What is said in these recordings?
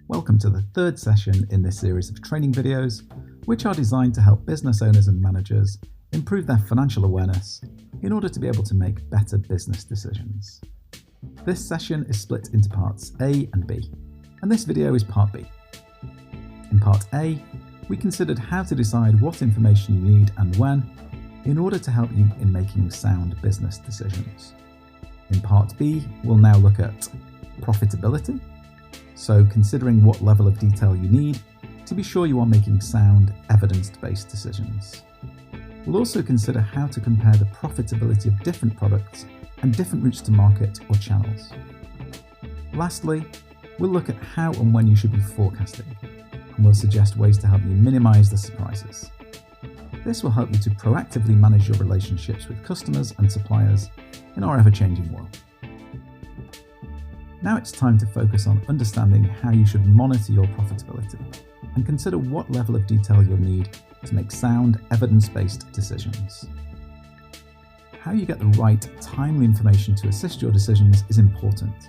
Welcome to the third session in this series of training videos, which are designed to help business owners and managers improve their financial awareness in order to be able to make better business decisions. This session is split into parts A and B, and this video is part B. In part A, we considered how to decide what information you need and when in order to help you in making sound business decisions. In part B, we'll now look at profitability, so considering what level of detail you need to be sure you are making sound, evidence-based decisions. We'll also consider how to compare the profitability of different products and different routes to market or channels. Lastly, we'll look at how and when you should be forecasting, and we'll suggest ways to help you minimize the surprises. This will help you to proactively manage your relationships with customers and suppliers in our ever-changing world. Now it's time to focus on understanding how you should monitor your profitability and consider what level of detail you'll need to make sound, evidence-based decisions. How you get the right, timely information to assist your decisions is important.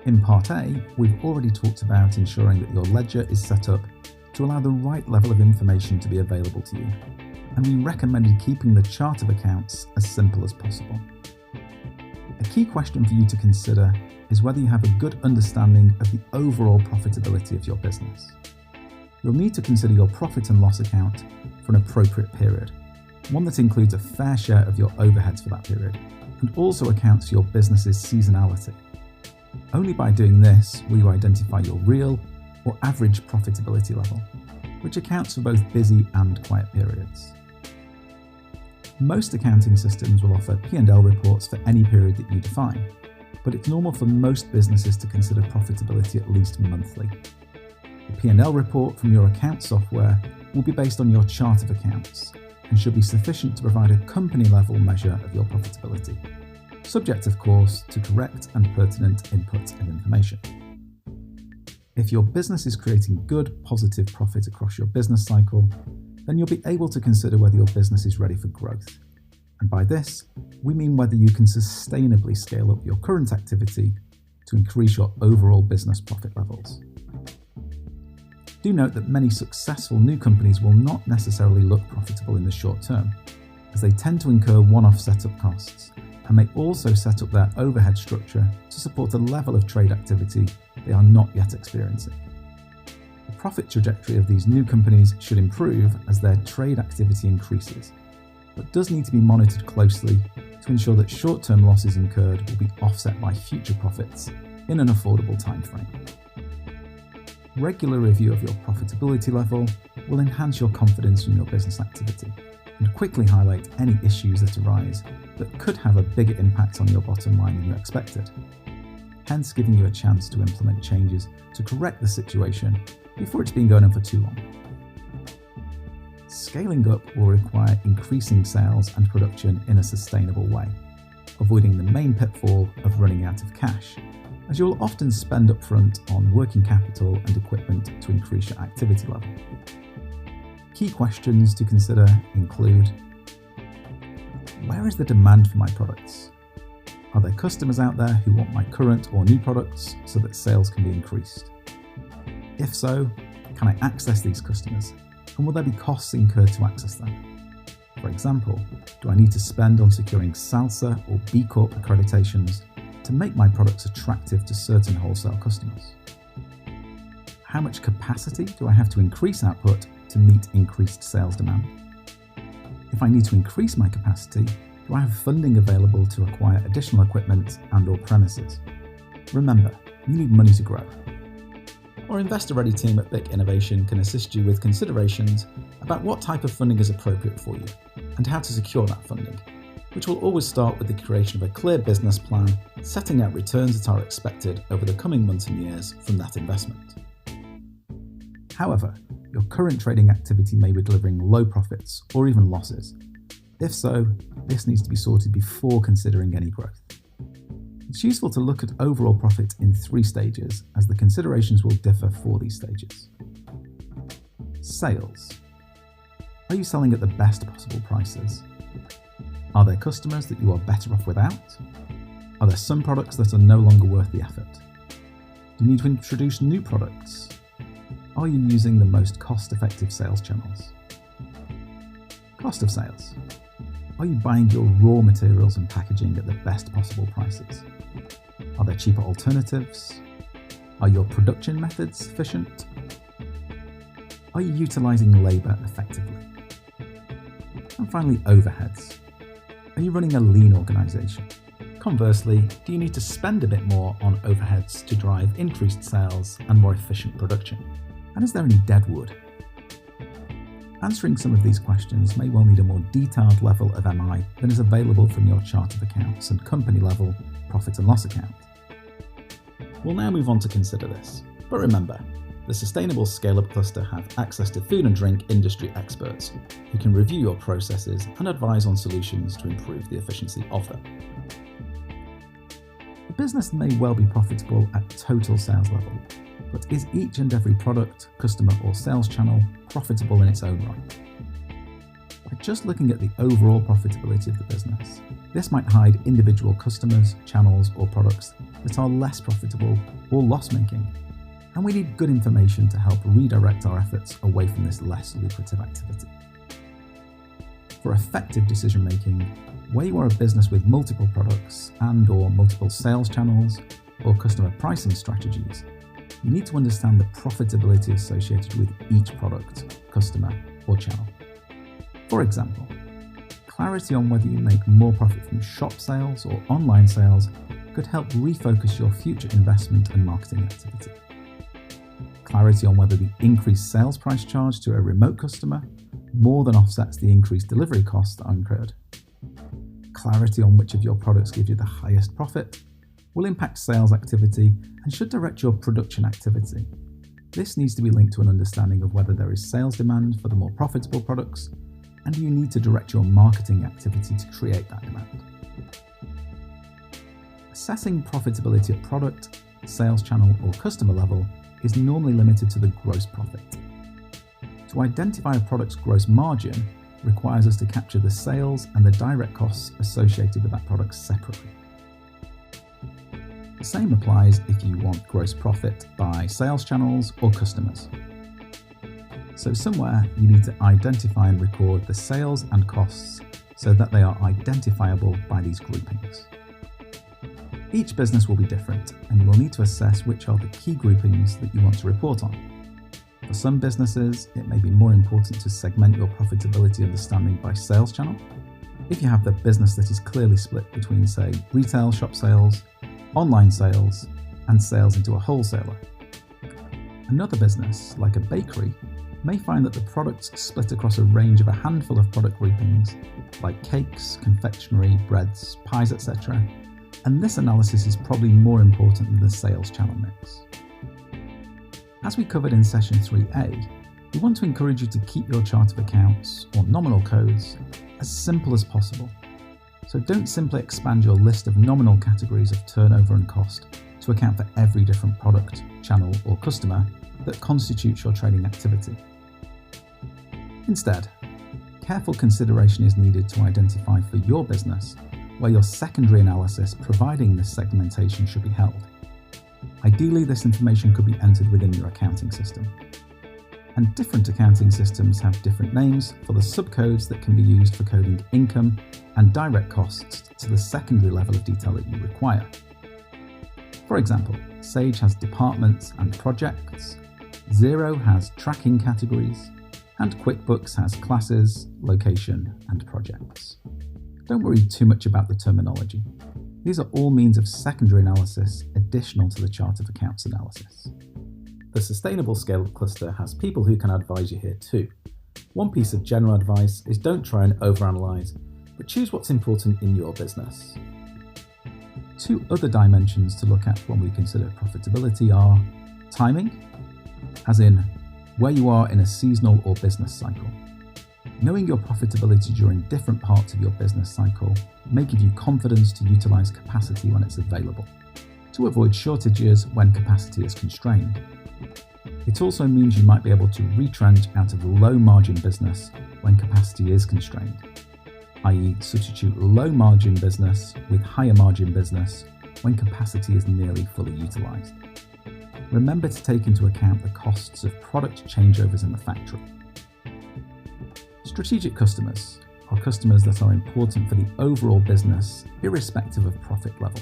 In Part A, we've already talked about ensuring that your ledger is set up to allow the right level of information to be available to you, and we recommended keeping the chart of accounts as simple as possible. A key question for you to consider is whether you have a good understanding of the overall profitability of your business. You'll need to consider your profit and loss account for an appropriate period, one that includes a fair share of your overheads for that period, and also accounts for your business's seasonality. Only by doing this will you identify your real or average profitability level, which accounts for both busy and quiet periods. Most accounting systems will offer P&L reports for any period that you define, but it's normal for most businesses to consider profitability at least monthly. The P&L report from your account software will be based on your chart of accounts and should be sufficient to provide a company-level measure of your profitability, subject, of course, to correct and pertinent input and information. If your business is creating good, positive profit across your business cycle, then you'll be able to consider whether your business is ready for growth. And by this, we mean whether you can sustainably scale up your current activity to increase your overall business profit levels. Do note that many successful new companies will not necessarily look profitable in the short term, as they tend to incur one-off setup costs and may also set up their overhead structure to support a level of trade activity they are not yet experiencing. The profit trajectory of these new companies should improve as their trade activity increases, but does need to be monitored closely to ensure that short-term losses incurred will be offset by future profits in an affordable timeframe. Regular review of your profitability level will enhance your confidence in your business activity and quickly highlight any issues that arise that could have a bigger impact on your bottom line than you expected, hence giving you a chance to implement changes to correct the situation before it's been going on for too long. Scaling up will require increasing sales and production in a sustainable way, avoiding the main pitfall of running out of cash, as you will often spend upfront on working capital and equipment to increase your activity level. Key questions to consider include: where is the demand for my products? Are there customers out there who want my current or new products so that sales can be increased? If so, can I access these customers, and will there be costs incurred to access them? For example, do I need to spend on securing SALSA or B Corp accreditations to make my products attractive to certain wholesale customers? How much capacity do I have to increase output to meet increased sales demand? If I need to increase my capacity, do I have funding available to acquire additional equipment and/or premises? Remember, you need money to grow. Our investor-ready team at BIC Innovation can assist you with considerations about what type of funding is appropriate for you and how to secure that funding, which will always start with the creation of a clear business plan, setting out returns that are expected over the coming months and years from that investment. However, your current trading activity may be delivering low profits or even losses. If so, this needs to be sorted before considering any growth. It's useful to look at overall profit in 3 stages, as the considerations will differ for these stages. Sales. Are you selling at the best possible prices? Are there customers that you are better off without? Are there some products that are no longer worth the effort? Do you need to introduce new products? Are you using the most cost-effective sales channels? Cost of sales. Are you buying your raw materials and packaging at the best possible prices? Are there cheaper alternatives? Are your production methods efficient? Are you utilising labour effectively? And finally, overheads. Are you running a lean organisation? Conversely, do you need to spend a bit more on overheads to drive increased sales and more efficient production? And is there any dead wood? Answering some of these questions may well need a more detailed level of MI than is available from your chart of accounts and company level profit and loss account. We'll now move on to consider this. But remember, the Sustainable Scale-Up Cluster have access to food and drink industry experts who can review your processes and advise on solutions to improve the efficiency of them. The business may well be profitable at total sales level, but is each and every product, customer or sales channel profitable in its own right? By just looking at the overall profitability of the business, this might hide individual customers, channels or products that are less profitable or loss-making, and we need good information to help redirect our efforts away from this less lucrative activity. For effective decision-making, where you are a business with multiple products and/or multiple sales channels or customer pricing strategies, you need to understand the profitability associated with each product, customer, or channel. For example, clarity on whether you make more profit from shop sales or online sales could help refocus your future investment and marketing activity. Clarity on whether the increased sales price charged to a remote customer more than offsets the increased delivery costs that are incurred. Clarity on which of your products give you the highest profit will impact sales activity and should direct your production activity. This needs to be linked to an understanding of whether there is sales demand for the more profitable products, and you need to direct your marketing activity to create that demand. Assessing profitability at product, sales channel or customer level is normally limited to the gross profit. To identify a product's gross margin requires us to capture the sales and the direct costs associated with that product separately. The same applies if you want gross profit by sales channels or customers. So somewhere you need to identify and record the sales and costs so that they are identifiable by these groupings. Each business will be different, and you will need to assess which are the key groupings that you want to report on. For some businesses, it may be more important to segment your profitability understanding by sales channel. If you have the business that is clearly split between, say, retail shop sales, online sales, and sales into a wholesaler. Another business, like a bakery, may find that the products split across a range of a handful of product groupings, like cakes, confectionery, breads, pies, etc., and this analysis is probably more important than the sales channel mix. As we covered in session 3A, we want to encourage you to keep your chart of accounts, or nominal codes, as simple as possible. So don't simply expand your list of nominal categories of turnover and cost to account for every different product, channel or customer that constitutes your trading activity. Instead, careful consideration is needed to identify for your business where your secondary analysis providing this segmentation should be held. Ideally, this information could be entered within your accounting system. And different accounting systems have different names for the subcodes that can be used for coding income and direct costs to the secondary level of detail that you require. For example, Sage has departments and projects, Xero has tracking categories, and QuickBooks has classes, location, and projects. Don't worry too much about the terminology. These are all means of secondary analysis additional to the chart of accounts analysis. The Sustainable Scale-Up Cluster has people who can advise you here too. One piece of general advice is don't try and overanalyze, but choose what's important in your business. Two other dimensions to look at when we consider profitability are timing, as in where you are in a seasonal or business cycle. Knowing your profitability during different parts of your business cycle may give you confidence to utilize capacity when it's available, to avoid shortages when capacity is constrained. It also means you might be able to retrench out of low margin business when capacity is constrained, i.e. substitute low margin business with higher margin business when capacity is nearly fully utilized. remember to take into account the costs of product changeovers in the factory. Strategic customers are customers that are important for the overall business, irrespective of profit level.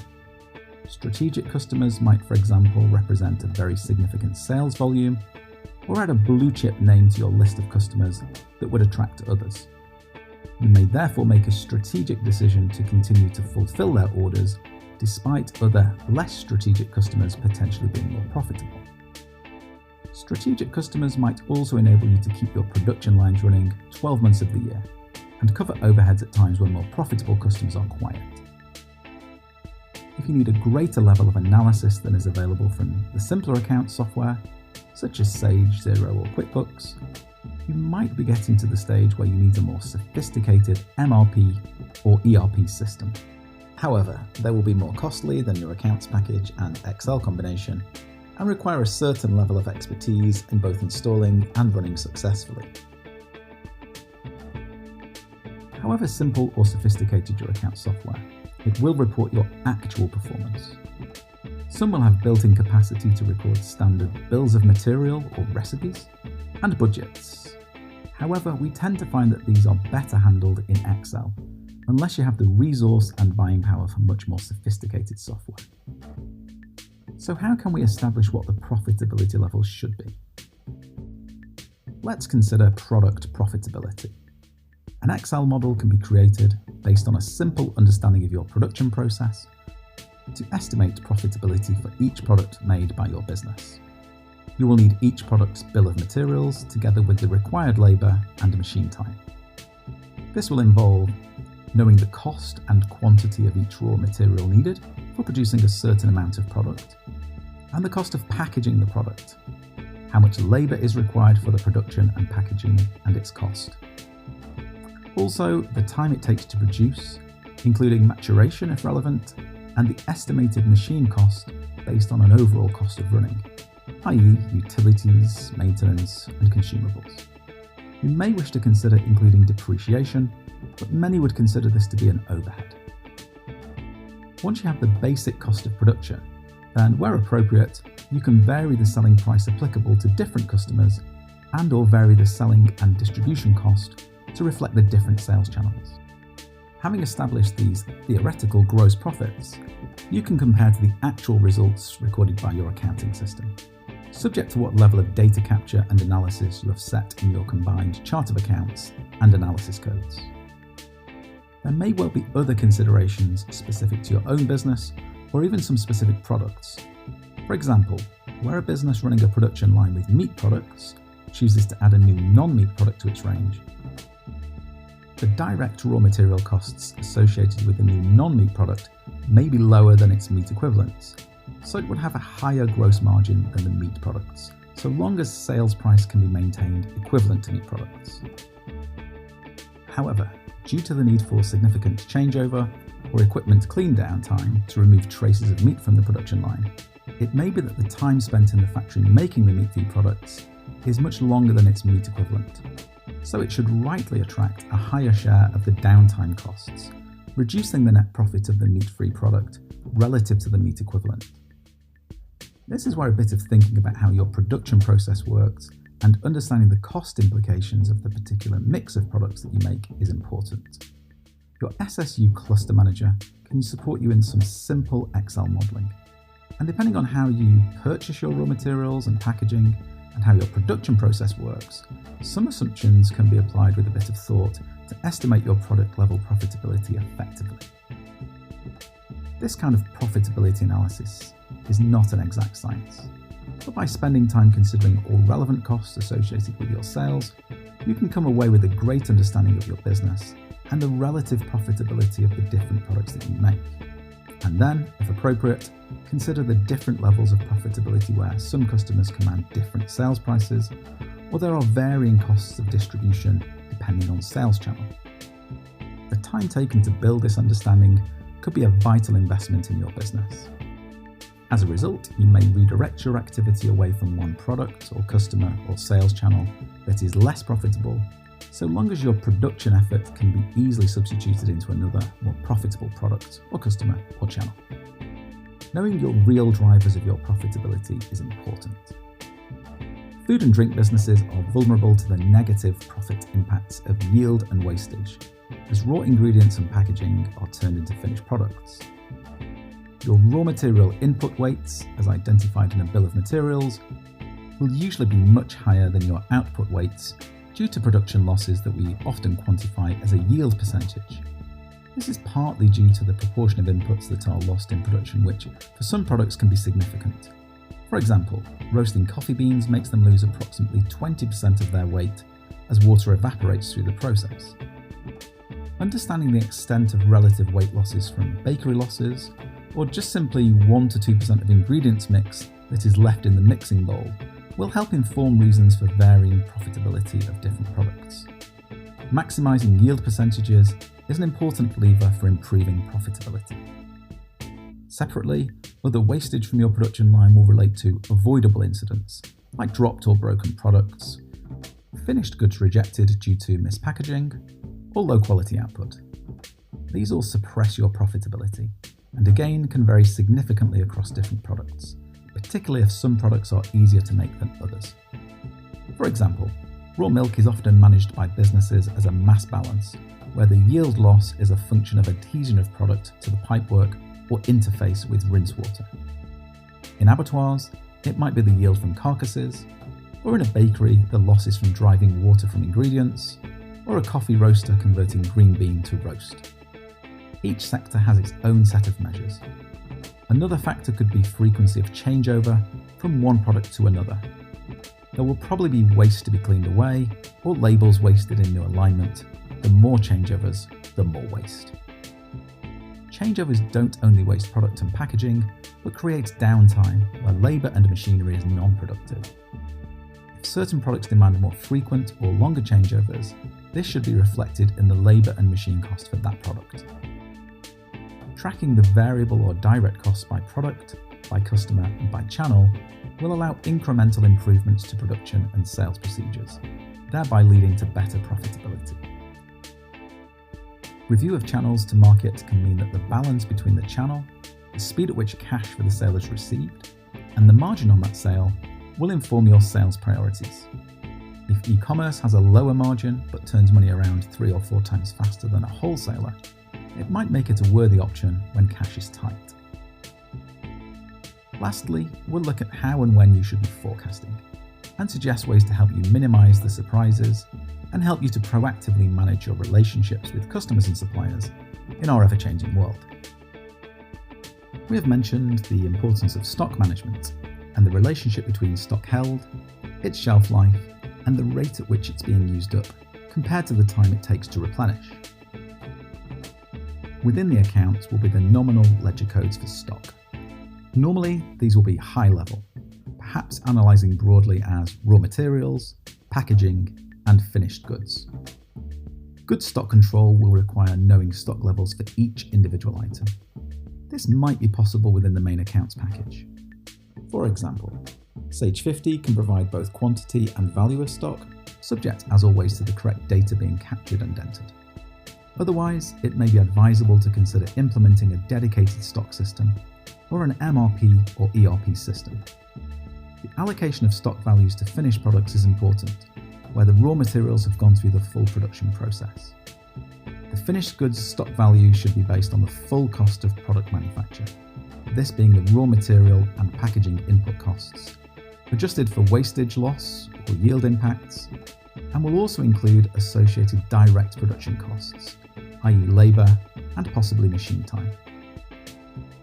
Strategic customers might, for example, represent a very significant sales volume or add a blue chip name to your list of customers that would attract others. You may therefore make a strategic decision to continue to fulfill their orders despite other less strategic customers potentially being more profitable. Strategic customers might also enable you to keep your production lines running 12 months of the year and cover overheads at times when more profitable customers are quiet. If you need a greater level of analysis than is available from the simpler account software, such as Sage, Xero or QuickBooks, you might be getting to the stage where you need a more sophisticated MRP or ERP system. However, they will be more costly than your accounts package and Excel combination and require a certain level of expertise in both installing and running successfully. However simple or sophisticated your account software, it will report your actual performance. Some will have built-in capacity to record standard bills of material or recipes, and budgets. However, we tend to find that these are better handled in Excel, unless you have the resource and buying power for much more sophisticated software. So how can we establish what the profitability levels should be? Let's consider product profitability. An Excel model can be created based on a simple understanding of your production process to estimate profitability for each product made by your business. You will need each product's bill of materials together with the required labour and machine time. This will involve knowing the cost and quantity of each raw material needed for producing a certain amount of product, and the cost of packaging the product, how much labour is required for the production and packaging and its cost. Also, the time it takes to produce, including maturation if relevant, and the estimated machine cost based on an overall cost of running, i.e. utilities, maintenance and consumables. You may wish to consider including depreciation, but many would consider this to be an overhead. Once you have the basic cost of production, then where appropriate, you can vary the selling price applicable to different customers and/or vary the selling and distribution cost to reflect the different sales channels. Having established these theoretical gross profits, you can compare to the actual results recorded by your accounting system, subject to what level of data capture and analysis you have set in your combined chart of accounts and analysis codes. There may well be other considerations specific to your own business or even some specific products. For example, where a business running a production line with meat products chooses to add a new non-meat product to its range, the direct raw material costs associated with the new non-meat product may be lower than its meat equivalents, so it would have a higher gross margin than the meat products, so long as sales price can be maintained equivalent to meat products. However, due to the need for significant changeover or equipment clean down time to remove traces of meat from the production line, it may be that the time spent in the factory making the meat-free products is much longer than its meat equivalent, so it should rightly attract a higher share of the downtime costs, reducing the net profit of the meat-free product relative to the meat equivalent. This is where a bit of thinking about how your production process works and understanding the cost implications of the particular mix of products that you make is important. Your SSU Cluster Manager can support you in some simple Excel modelling, and depending on how you purchase your raw materials and packaging and how your production process works, some assumptions can be applied with a bit of thought to estimate your product level profitability effectively. This kind of profitability analysis is not an exact science, but by spending time considering all relevant costs associated with your sales, you can come away with a great understanding of your business and the relative profitability of the different products that you make. And then, if appropriate, consider the different levels of profitability where some customers command different sales prices, or there are varying costs of distribution depending on sales channel. The time taken to build this understanding could be a vital investment in your business. As a result, you may redirect your activity away from one product or customer or sales channel that is less profitable, so long as your production effort can be easily substituted into another, more profitable product or customer or channel. Knowing your real drivers of your profitability is important. Food and drink businesses are vulnerable to the negative profit impacts of yield and wastage, as raw ingredients and packaging are turned into finished products. Your raw material input weights, as identified in a bill of materials, will usually be much higher than your output weights due to production losses that we often quantify as a yield percentage. This is partly due to the proportion of inputs that are lost in production, which for some products can be significant. For example, roasting coffee beans makes them lose approximately 20% of their weight as water evaporates through the process. Understanding the extent of relative weight losses from bakery losses, or just simply 1 to 2% of ingredients mix that is left in the mixing bowl, will help inform reasons for varying profitability of different products. Maximising yield percentages is an important lever for improving profitability. Separately, other wastage from your production line will relate to avoidable incidents, like dropped or broken products, finished goods rejected due to mispackaging, or low quality output. These all suppress your profitability, and again can vary significantly across different products, particularly if some products are easier to make than others. For example, raw milk is often managed by businesses as a mass balance, where the yield loss is a function of adhesion of product to the pipework or interface with rinse water. In abattoirs, it might be the yield from carcasses, or in a bakery, the losses from driving water from ingredients, or a coffee roaster converting green bean to roast. Each sector has its own set of measures. Another factor could be frequency of changeover from one product to another. There will probably be waste to be cleaned away, or labels wasted in new alignment. The more changeovers, the more waste. Changeovers don't only waste product and packaging, but create downtime where labour and machinery is non-productive. If certain products demand more frequent or longer changeovers, this should be reflected in the labour and machine cost for that product. Tracking the variable or direct costs by product, by customer, and by channel will allow incremental improvements to production and sales procedures, thereby leading to better profitability. Review of channels to market can mean that the balance between the channel, the speed at which cash for the sale is received, and the margin on that sale will inform your sales priorities. If e-commerce has a lower margin but turns money around 3 or 4 times faster than a wholesaler, it might make it a worthy option when cash is tight. Lastly, we'll look at how and when you should be forecasting, and suggest ways to help you minimise the surprises and help you to proactively manage your relationships with customers and suppliers in our ever-changing world. We have mentioned the importance of stock management and the relationship between stock held, its shelf life, and the rate at which it's being used up compared to the time it takes to replenish. Within the accounts will be the nominal ledger codes for stock. Normally, these will be high level, perhaps analysing broadly as raw materials, packaging, and finished goods. Good stock control will require knowing stock levels for each individual item. This might be possible within the main accounts package. For example, Sage 50 can provide both quantity and value of stock, subject as always to the correct data being captured and entered. Otherwise, it may be advisable to consider implementing a dedicated stock system or an MRP or ERP system. The allocation of stock values to finished products is important, where the raw materials have gone through the full production process. The finished goods stock value should be based on the full cost of product manufacture, this being the raw material and packaging input costs, adjusted for wastage loss or yield impacts, and will also include associated direct production costs, i.e. labour and possibly machine time.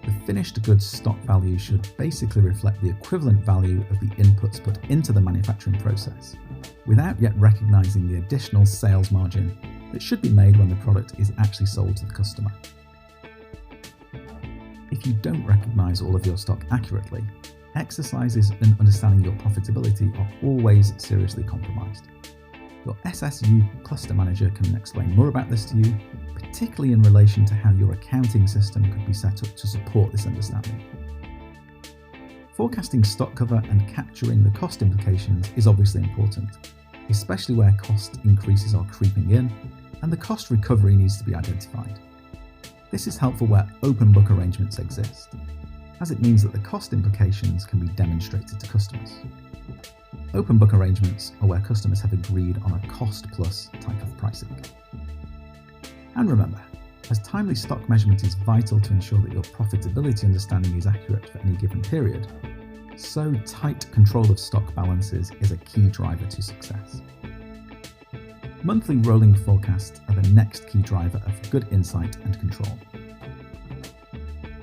The finished goods stock value should basically reflect the equivalent value of the inputs put into the manufacturing process, without yet recognising the additional sales margin that should be made when the product is actually sold to the customer. If you don't recognise all of your stock accurately, exercises in understanding your profitability are always seriously compromised. Your SSU cluster manager can explain more about this to you, particularly in relation to how your accounting system could be set up to support this understanding. Forecasting stock cover and capturing the cost implications is obviously important, especially where cost increases are creeping in and the cost recovery needs to be identified. This is helpful where open book arrangements exist. as it means that the cost implications can be demonstrated to customers. Open book arrangements are where customers have agreed on a cost-plus type of pricing. And remember, as timely stock measurement is vital to ensure that your profitability understanding is accurate for any given period, so tight control of stock balances is a key driver to success. Monthly rolling forecasts are the next key driver of good insight and control.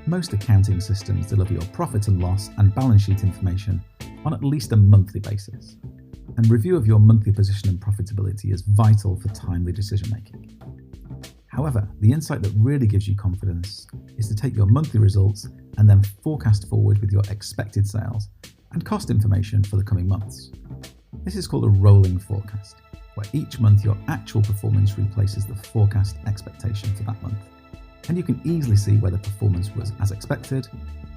Most accounting systems deliver your profit and loss and balance sheet information on at least a monthly basis, and review of your monthly position and profitability is vital for timely decision making. However, the insight that really gives you confidence is to take your monthly results and then forecast forward with your expected sales and cost information for the coming months. This is called a rolling forecast, where each month your actual performance replaces the forecast expectation for that month. And you can easily see whether performance was as expected,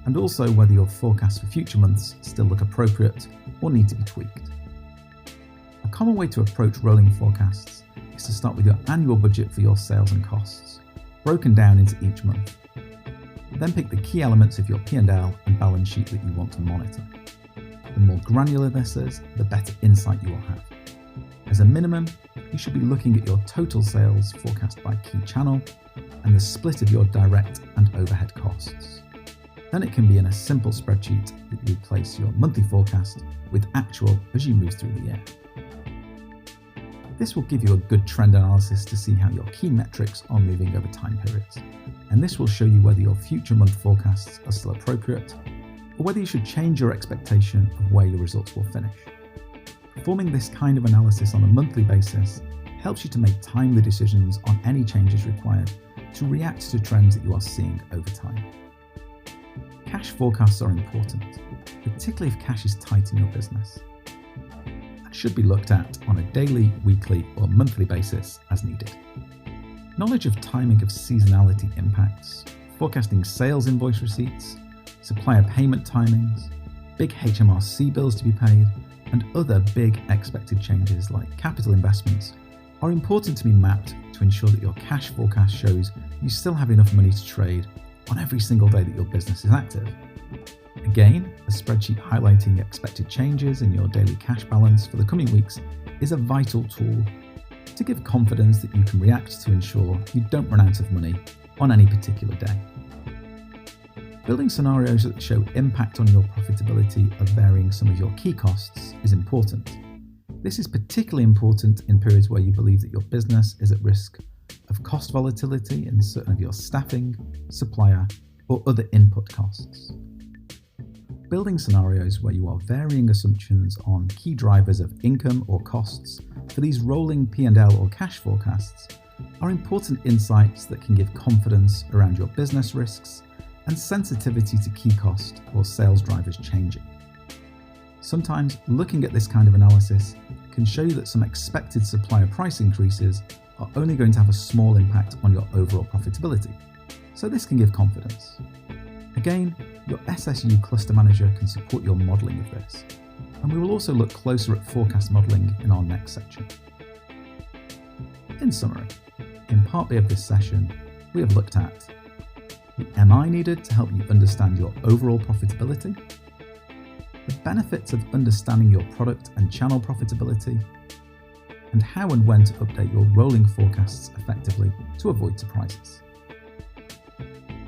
and also whether your forecasts for future months still look appropriate or need to be tweaked. A common way to approach rolling forecasts is to start with your annual budget for your sales and costs, broken down into each month. Then pick the key elements of your P&L and balance sheet that you want to monitor. The more granular this is, the better insight you will have. As a minimum, you should be looking at your total sales forecast by key channel and the split of your direct and overhead costs. Then it can be in a simple spreadsheet that you replace your monthly forecast with actual as you move through the year. This will give you a good trend analysis to see how your key metrics are moving over time periods, and this will show you whether your future month forecasts are still appropriate, or whether you should change your expectation of where your results will finish. Performing this kind of analysis on a monthly basis helps you to make timely decisions on any changes required to react to trends that you are seeing over time. Cash forecasts are important, particularly if cash is tight in your business. Should be looked at on a daily, weekly, or monthly basis as needed. Knowledge of timing of seasonality impacts, forecasting sales invoice receipts, supplier payment timings, big HMRC bills to be paid, and other big expected changes like capital investments are important to be mapped to ensure that your cash forecast shows you still have enough money to trade on every single day that your business is active. Again, a spreadsheet highlighting expected changes in your daily cash balance for the coming weeks is a vital tool to give confidence that you can react to ensure you don't run out of money on any particular day. Building scenarios that show impact on your profitability of varying some of your key costs is important. This is particularly important in periods where you believe that your business is at risk of cost volatility in certain of your staffing, supplier, or other input costs. Building scenarios where you are varying assumptions on key drivers of income or costs for these rolling P&L or cash forecasts are important insights that can give confidence around your business risks and sensitivity to key cost or sales drivers changing. Sometimes looking at this kind of analysis can show you that some expected supplier price increases are only going to have a small impact on your overall profitability, so this can give confidence. Again, your SSU Cluster Manager can support your modelling of this, and we will also look closer at forecast modelling in our next section. In summary, in Part B of this session, we have looked at the MI needed to help you understand your overall profitability, the benefits of understanding your product and channel profitability, and how and when to update your rolling forecasts effectively to avoid surprises.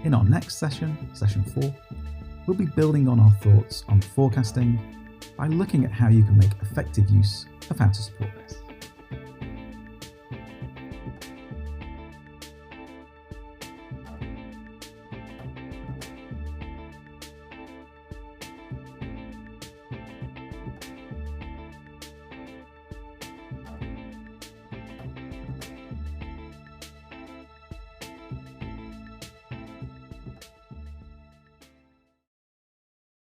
In our next session, Session 4, we'll be building on our thoughts on forecasting by looking at how you can make effective use of how to support this.